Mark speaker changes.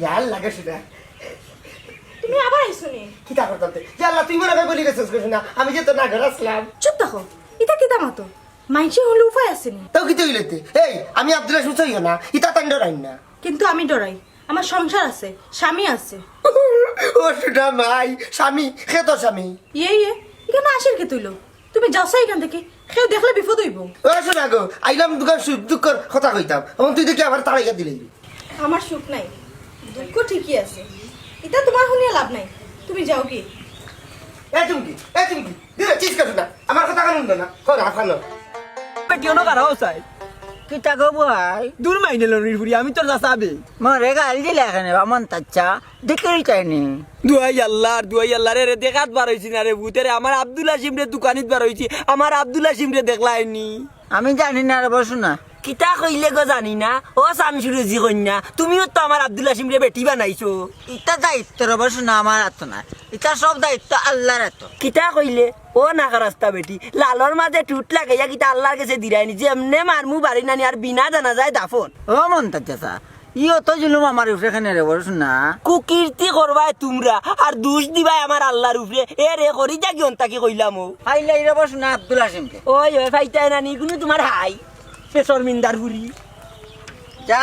Speaker 1: ইয়ার লাগে সেটা
Speaker 2: তুমি আবার আইছো নি?
Speaker 1: কি তা করতে আল্লাহ তুই মনে বলি গেছিস না আমি যে তো না ঘর আসলাম
Speaker 2: চুপ থাকো, এটা কি দামাতো? মাইনসে হলে উপায় আসেনি।
Speaker 1: তাও কি তুই লেতে এই আমি আব্দুল্লাহ সুচাইও না ইতা তাই ডরাই না
Speaker 2: কিন্তু আমি ডরাই, আমার সংসার আছে, স্বামী আছে।
Speaker 1: ও সুটা মাই স্বামী খে তোর স্বামী
Speaker 2: ইয়ে এখানে আসের কে তুইলো? তুমি যাচ্ছা এখান থেকে, কেউ দেখলে বিপদ হইব।
Speaker 1: ও শোনা গো আইলাম দোকান সুখ দুঃখর কথা কইতাম এবং তুই দেখি আবার তাড়াইয়া দিলি
Speaker 2: আমার সুখ নাই, দুঃখ ঠিকই আছে, এটা তোমার শুনিয়ে লাভ নাই। তুমি যাও কি?
Speaker 1: এ চুমকি দিলে চিজ কাটু না আমার কথা কানুন না কর আফানো
Speaker 3: পেটিওনো কারাও চাই
Speaker 4: কিতা গো ভাই
Speaker 3: দূর মাইনে লনির ফুরি আমি তোর যাসাবে
Speaker 4: মরে গাল দিলে এখানে আমন তাচ্চা দেখেই চাইনি
Speaker 3: দুয়াই আল্লাহ রে দেখাত বার হইছি না রে ভূতেরে আমার আব্দুল হাসিম রে দোকানিত বার হইছি আমার আব্দুল হাসিম রে দেখলাইনি
Speaker 4: আমি জানি না রে বসু না
Speaker 3: কিতা কইলে গো জানি না ও শামসুরে জি কন্যা তুমিও তো আমার আব্দুল হাসিম রে বেটি বানাইছো
Speaker 4: ইটা দায়িত্ব রে বসু না আমার হাত না ইটা সব দায়িত্ব আল্লাহর হাত
Speaker 3: কিতা কইলে ও নাকা রাস্তা বেটি লালর মাঝে টুট লাগাইয়া কিতা আল্লাহর কাছে দিরাইনি যে এমনে মারমু বাড়ি নানি আর বিনা জানা যায় দাফন
Speaker 4: ও মন তাচ্চা ইও তো জুলুম আমার উপরে এখানে রে বসু না
Speaker 3: কুকীর্তি করবাই তোমরা আর দোষ দিবাই আমার আল্লাহর উপরে এ রে করি যাকি অন্তাকি কইলাম ও
Speaker 4: ফাইলাই রে বসু না আব্দুল হাসিমকে
Speaker 3: ওই ফাইতাই নানি কোনো তোমার হাই পেশর মিন্দার ফুরি
Speaker 4: যা